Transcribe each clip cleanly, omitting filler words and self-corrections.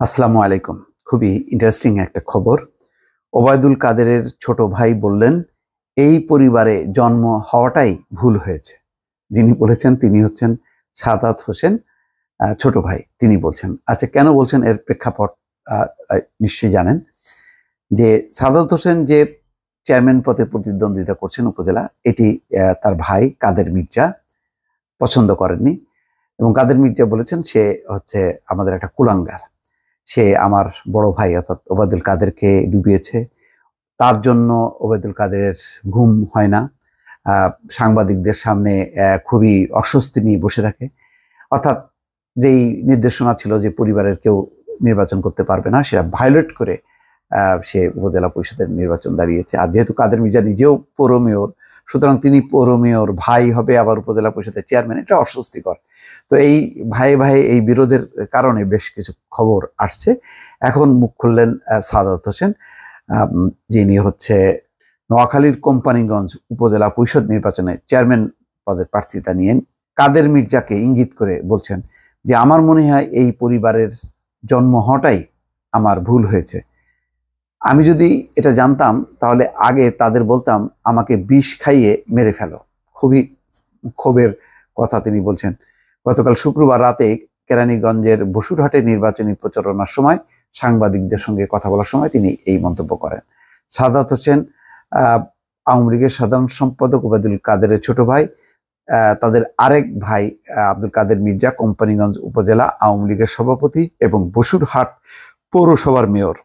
আসসালামু আলাইকুম। খুবই ইন্টারেস্টিং একটা খবর। ওবায়দুল কাদেরের ছোট ভাই বললেন, এই পরিবারে জন্ম হওয়াটাই ভুল হয়েছে। যিনি বলেছেন তিনি হচ্ছেন সাদাত হোসেন, ছোট ভাই। তিনি বলছেন, আচ্ছা কেন বলছেন এর প্রেক্ষাপট নিশ্চয়ই জানেন। যে সাদাত হোসেন যে চেয়ারম্যান পদে প্রতিদ্বন্দ্বিতা করছেন উপজেলা, এটি তার ভাই কাদের মির্জা পছন্দ করেননি, এবং কাদের মির্জা বলেছেন সে হচ্ছে আমাদের একটা কুলাঙ্গার, সে আমার বড় ভাই অর্থাৎ ওবায়দুল কাদেরকে ডুবিয়েছে, তার জন্য ওবায়দুল কাদেরের ঘুম হয় না, সাংবাদিকদের সামনে খুবই অস্বস্তি নিয়ে বসে থাকে। অর্থাৎ যেই নির্দেশনা ছিল যে পরিবারের কেউ নির্বাচন করতে পারবে না, সেটা ভায়োলেট করে সে উপজেলা পরিষদের নির্বাচন দাঁড়িয়েছে। আর যেহেতু কাদের মির্জা নিজেও পৌর মেয়র, সুতরাং তিনি পৌর মেয়র ভাই হবে আবার উপজেলা পরিষদের চেয়ারম্যান, এটা অস্বস্তিকর। তো এই ভাই ভাই এই বিরোধের কারণে বেশ কিছু খবর আসছে। এখন মুখ খুললেন সাদাত হোসেন, যিনি হচ্ছে নোয়াখালীর কোম্পানিগঞ্জ উপজেলা পরিষদ নির্বাচনে চেয়ারম্যান পদের প্রার্থিতা নিয়ে কাদের মির্জাকে ইঙ্গিত করে বলছেন যে আমার মনে হয় এই পরিবারের জন্ম হওয়াটাই আমার ভুল হয়েছে। আমি যদি এটা জানতাম তাহলে আগে তাদের বলতাম আমাকে বিষ খাইয়ে মেরে ফেলো। খুবই ক্ষোভের কথা তিনি বলছেন। গতকাল শুক্রবার রাতে কেরানীগঞ্জের বসুরহাটে নির্বাচনী প্রচারণার সময় সাংবাদিকদের সঙ্গে কথা বলার সময় তিনি এই মন্তব্য করেন। সাদাত হোসেন আওয়ামী লীগের সাধারণ সম্পাদক ওবায়দুল কাদেরের ছোট ভাই, তাদের আরেক ভাই আব্দুল কাদের মির্জা কোম্পানিগঞ্জ উপজেলা আওয়ামী লীগের সভাপতি এবং বসুরহাট পৌরসভার মেয়র।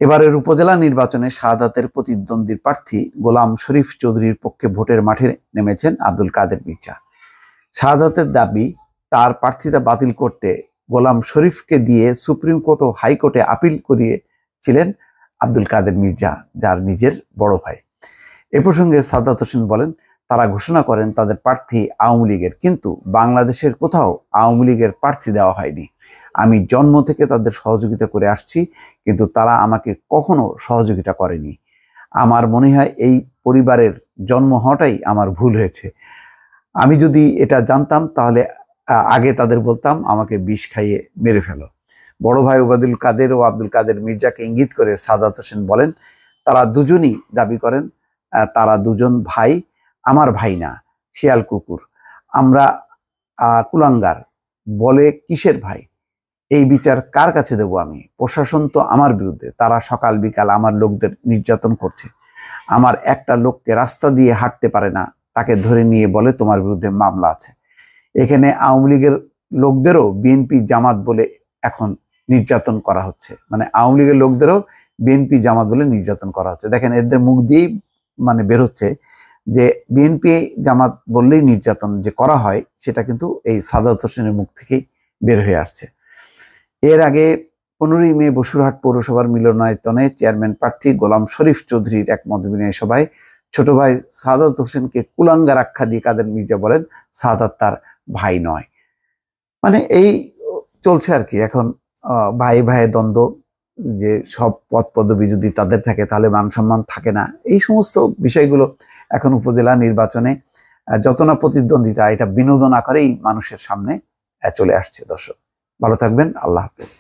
এবারের উপজেলা নির্বাচনে শাহাদাতের প্রতিদ্বন্দ্বী প্রার্থী গোলাম শরীফ চৌধুরীর পক্ষে ভোটের মাঠে নেমেছেন আব্দুল কাদের মির্জা। শাহাদাতের দাবি, তার প্রার্থিতা বাতিল করতে গোলাম শরীফকে দিয়ে সুপ্রিম কোর্ট ও হাইকোর্টে আপিল করিয়েছিলেন আব্দুল কাদের মির্জা, যার নিজের বড় ভাই। এ প্রসঙ্গে সাদাত হোসেন বলেন, তারা ঘোষণা করেন তাদের প্রার্থী আওয়ামী লীগের, কিন্তু বাংলাদেশের কোথাও আওয়ামী লীগের প্রার্থী দেওয়া হয়নি। আমি জন্ম থেকে তাদের সহযোগিতা করে আসছি, কিন্তু তারা আমাকে কখনো সহযোগিতা করেনি। আমার মনে হয় এই পরিবারের জন্ম হওয়াটাই আমার ভুল হয়েছে। আমি যদি এটা জানতাম তাহলে আগে তাদের বলতাম আমাকে বিষ খাইয়ে মেরে ফেলো। বড় ভাই ওবায়দুল কাদের ও আব্দুল কাদের মির্জাকে ইঙ্গিত করে সাদাত হোসেন বলেন, তারা দুজনই দাবি করেন তারা দুজন ভাই, আমার ভাই না, শিয়াল কুকুর। আমরা কুলাঙ্গার বলে কিসের ভাই? এই বিচার কার কাছে দেব আমি? প্রশাসন তো আমার বিরুদ্ধে, তারা সকাল বিকাল আমার লোকদের নির্যাতন করছে। আমার একটা লোককে রাস্তা দিয়ে হাঁটতে পারে না, তাকে ধরে নিয়ে বলে তোমার বিরুদ্ধে মামলা আছে। এখানে আওয়ামী লীগের লোকদেরও বিএনপি জামাত বলে এখন নির্যাতন করা হচ্ছে, মানে আওয়ামী লীগের লোকদেরও বিএনপি জামাত বলে নির্যাতন করা হচ্ছে। দেখেন এদের মুখ দিয়েই মানে বের হচ্ছে যে বিএনপি জামাত বললেই নির্যাতন যে করা হয়, সেটা কিন্তু এই সাদাত হোসেনের মুখ থেকেই বের হয়ে আসছে। এর আগে 15ই মে বসুরহাট পৌরসভার মিলনায়তনে চেয়ারম্যান প্রার্থী গোলাম শরীফ চৌধুরীর এক মতবিনিময় সভায় ছোট ভাই সাদাত হোসেনকে কুলাঙ্গার আখ্যা দিয়ে কাদের মির্জা বলেন সাদাত তার ভাই নয়। মানে এই চলছে আর কি এখন ভাই ভাইয়ের দ্বন্দ্ব, যে সব পদ পদবি যদি তাদের থাকে তাহলে মান সম্মান থাকে না, এই সমস্ত বিষয়গুলো এখন উপজেলা নির্বাচনে যত না প্রতিদ্বন্দ্বিতা, এটা বিনোদন আকারেই মানুষের সামনে চলে আসছে। দর্শক ভালো থাকবেন, আল্লাহ হাফেজ।